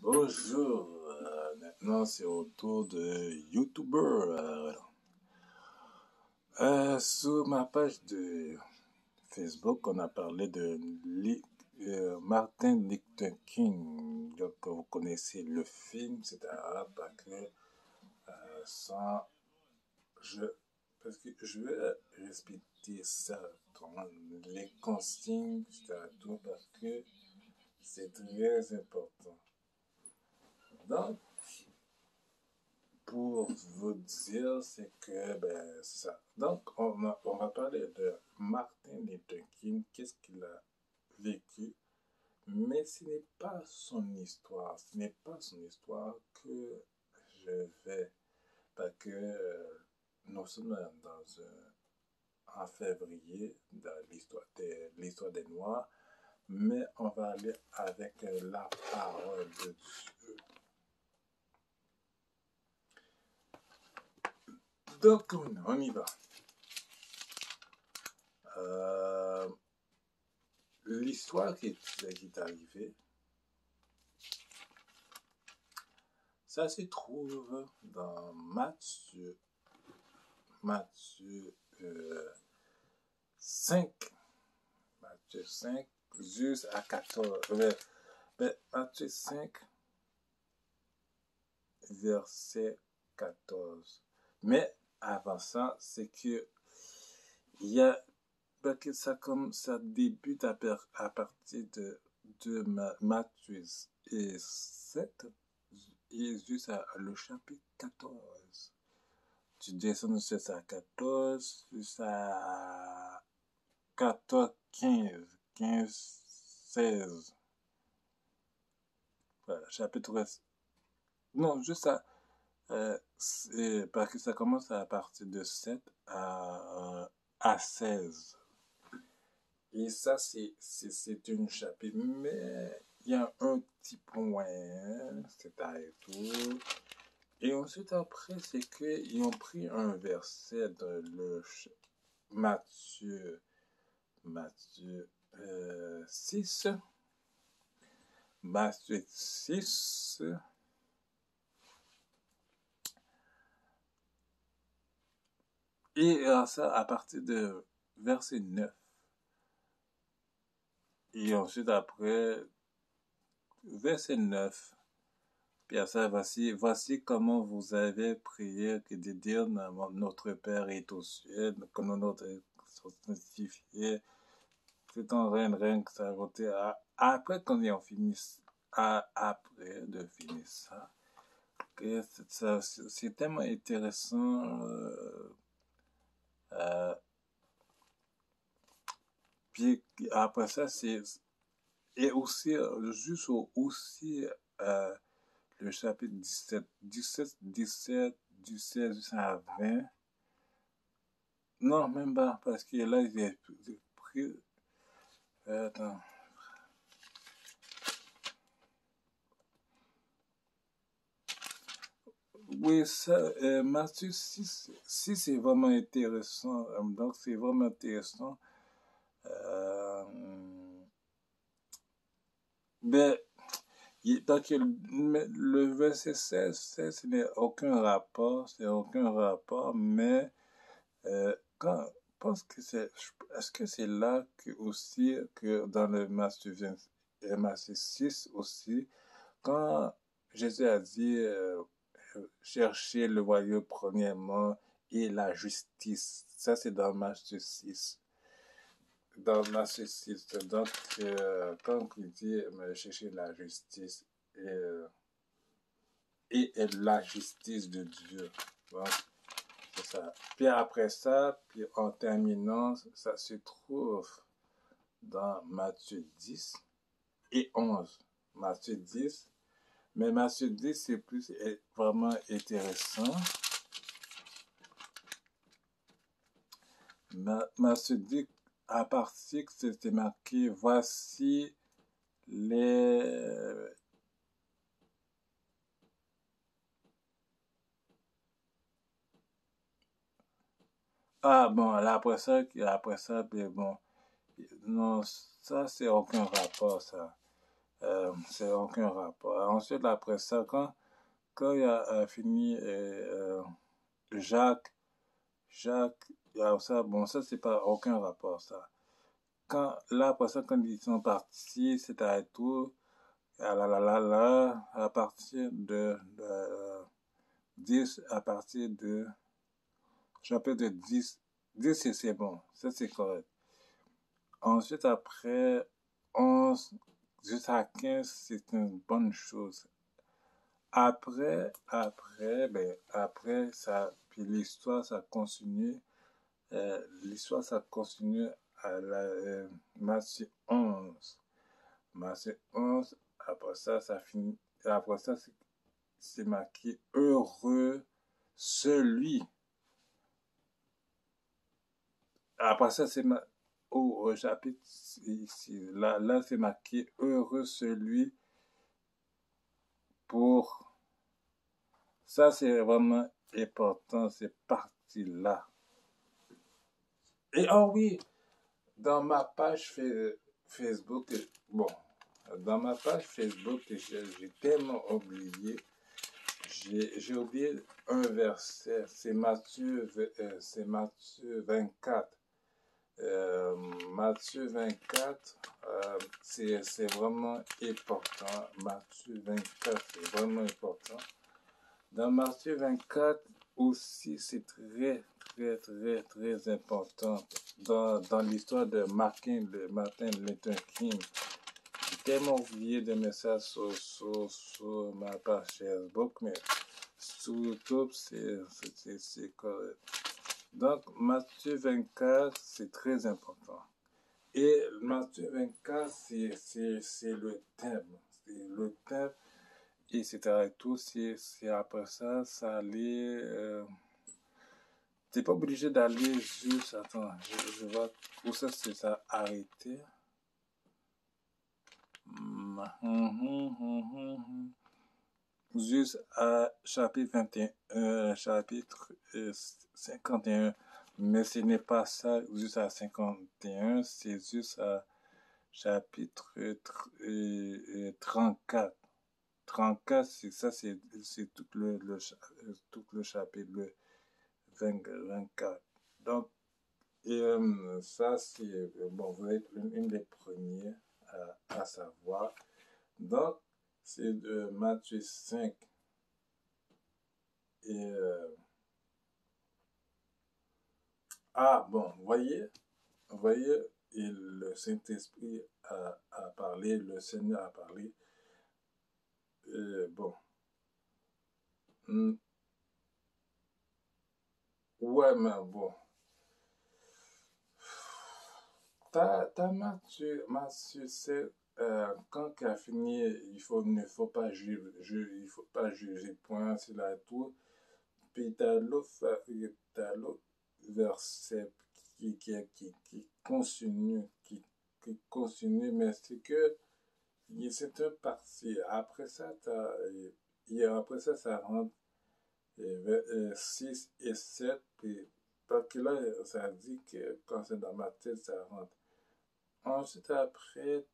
Bonjour, maintenant c'est au tour de YouTuber. Sur ma page de Facebook, on a parlé de Martin Luther King. Donc vous connaissez le film, c'est arabe parce que sans je parce que je vais respecter ça dans les consignes, tout parce que c'est très important. Donc pour vous dire, c'est que, c'est ça. Donc, on va parler de Martin Luther King, qu'est-ce qu'il a vécu, mais ce n'est pas son histoire. Ce n'est pas son histoire que je vais, parce que nous sommes en février, dans l'histoire des Noirs, mais on va aller avec la parole de Dieu. Donc, on y va. L'histoire qui est arrivée, ça se trouve dans Matthieu 5, Matthieu 5, jusqu'à 14, Matthieu 5, verset 14. Mais avant ça, c'est que il y a que ça débute à partir de Matthieu 7 et jusqu'à le chapitre 14. Tu descends jusqu'à 14, jusqu'à 14, 15, 16. Voilà, chapitre. Non, juste parce que ça commence à partir de 7 à 16. Et ça, c'est une chapitre. Mais il y a un petit point, c'est à et tout. Et ensuite, après, c'est qu'ils ont pris un verset de Matthieu 6. Matthieu 6. Et ça, à partir de verset 9. Et ensuite, après, verset 9. Puis à ça, voici comment vous avez prié que de dire notre Père est aux cieux, que notre soit sanctifié, c'est ton règne que ça a voté. Après, quand ils ont fini, après de finir ça, que c'est tellement intéressant. Puis après ça, et aussi, juste aussi, le chapitre 17 du 16 jusqu'à 20. Non, même pas, parce que là, j'ai pris. Attends. Oui, ça, Matthieu 6, c'est vraiment intéressant. Donc, c'est vraiment intéressant. Ben, donc, le verset 16, ce n'est aucun rapport, mais quand, je pense que est-ce que c'est là que aussi, que dans le Matthieu 6 aussi, quand Jésus a dit, chercher le royaume premièrement et la justice, ça c'est dans Matthieu 6. Dans Matthieu 6, donc, quand il dit chercher la justice et la justice de Dieu, bon, c'est ça. Puis après ça, puis en terminant, ça se trouve dans Matthieu 10 et 11. Matthieu 10, mais Matthieu 10, c'est vraiment intéressant. Matthieu 10, à partir que c'était marqué, voici les... Ah bon, là, après ça, puis bon, non, ça c'est aucun rapport, ça. c'est aucun rapport. Ensuite, après ça, quand il a fini Jacques, il y a ça, bon, ça, c'est pas aucun rapport, ça. Là, après ça, quand ils sont partis, c'était tout, à partir de 10, à partir de chapitre 10, 10 c'est bon, ça c'est correct. Ensuite, après 11 jusqu'à 15, c'est une bonne chose. Après, ça, puis l'histoire, ça continue. L'histoire, ça continue à Matthieu 11. Matthieu 11, après ça, ça finit. Après ça, c'est marqué heureux celui. Après ça, au chapitre ici. Là, c'est marqué heureux celui pour. Ça, c'est vraiment important, cette partie-là. Et oh oui, dans ma page Facebook, bon, dans ma page Facebook, j'ai tellement oublié, j'ai oublié un verset, c'est Matthieu 24. Matthieu 24, c'est vraiment important. Matthieu 24, c'est vraiment important. Dans Matthieu 24 aussi, c'est très, très, très, très important. Dans l'histoire de Martin Luther King, j'ai tellement oublié de mettre ça sur ma page Facebook, mais sur YouTube, c'est correct. Donc, Matthieu 24, c'est très important. Et Matthieu 24, c'est le thème. C'est le thème. Et c'était tout. C'est après ça, ça allait. T'es pas obligé d'aller juste. Attends, je vois où ça c'est ça arrêté. Juste à chapitre 21, chapitre 51. Mais ce n'est pas ça juste à 51, c'est juste à chapitre 34. 34, c'est ça, c'est tout tout le chapitre 24. Donc, ça, c'est, bon, vous êtes une des premiers à savoir. Donc, c'est de Matthieu 5. Et, bon, voyez, et le Saint-Esprit a parlé, le Seigneur a parlé. Bon. Ouais, mais bon. T'as Matthieu 7, quand il a fini, ne faut pas juger, point, c'est là tout. Puis t'as l'autre verset qui continue, mais c'est que c'est un parti. Après ça, après ça, ça rentre 6 et 7. Puis, parce que là, ça dit que quand c'est dans ma tête, ça rentre. Ensuite, après,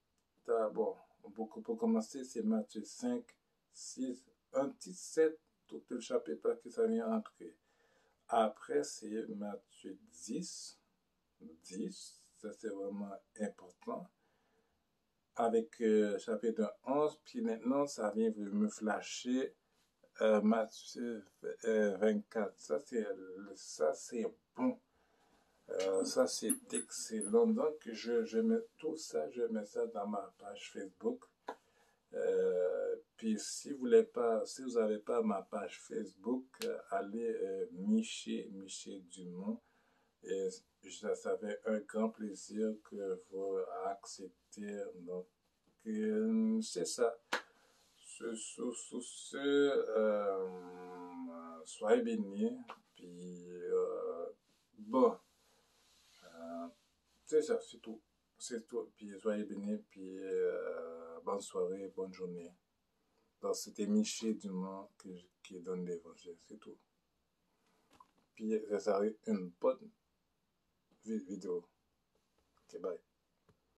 bon, pour commencer, c'est Matthieu 5, 6, un petit 7, tout le chapitre, parce que ça vient entrer. Après, c'est Matthieu 10, ça c'est vraiment important. Avec chapitre 11, puis maintenant, ça vient me flasher Matthieu 24. Ça, c'est bon. Ça, c'est excellent. Donc, je mets tout ça, je mets ça dans ma page Facebook. Puis, si vous n'avez pas ma page Facebook, allez Miché Dumont. Et ça fait un grand plaisir que vous acceptez. Donc, c'est ça. Soyez bénis. Puis, bon. C'est ça, c'est tout. C'est tout. Puis soyez bénis. Puis bonne soirée, bonne journée. Donc c'était Miché Dumont qui donne l'évangile. C'est tout. Puis ça sera une bonne vidéo. Ok, bye.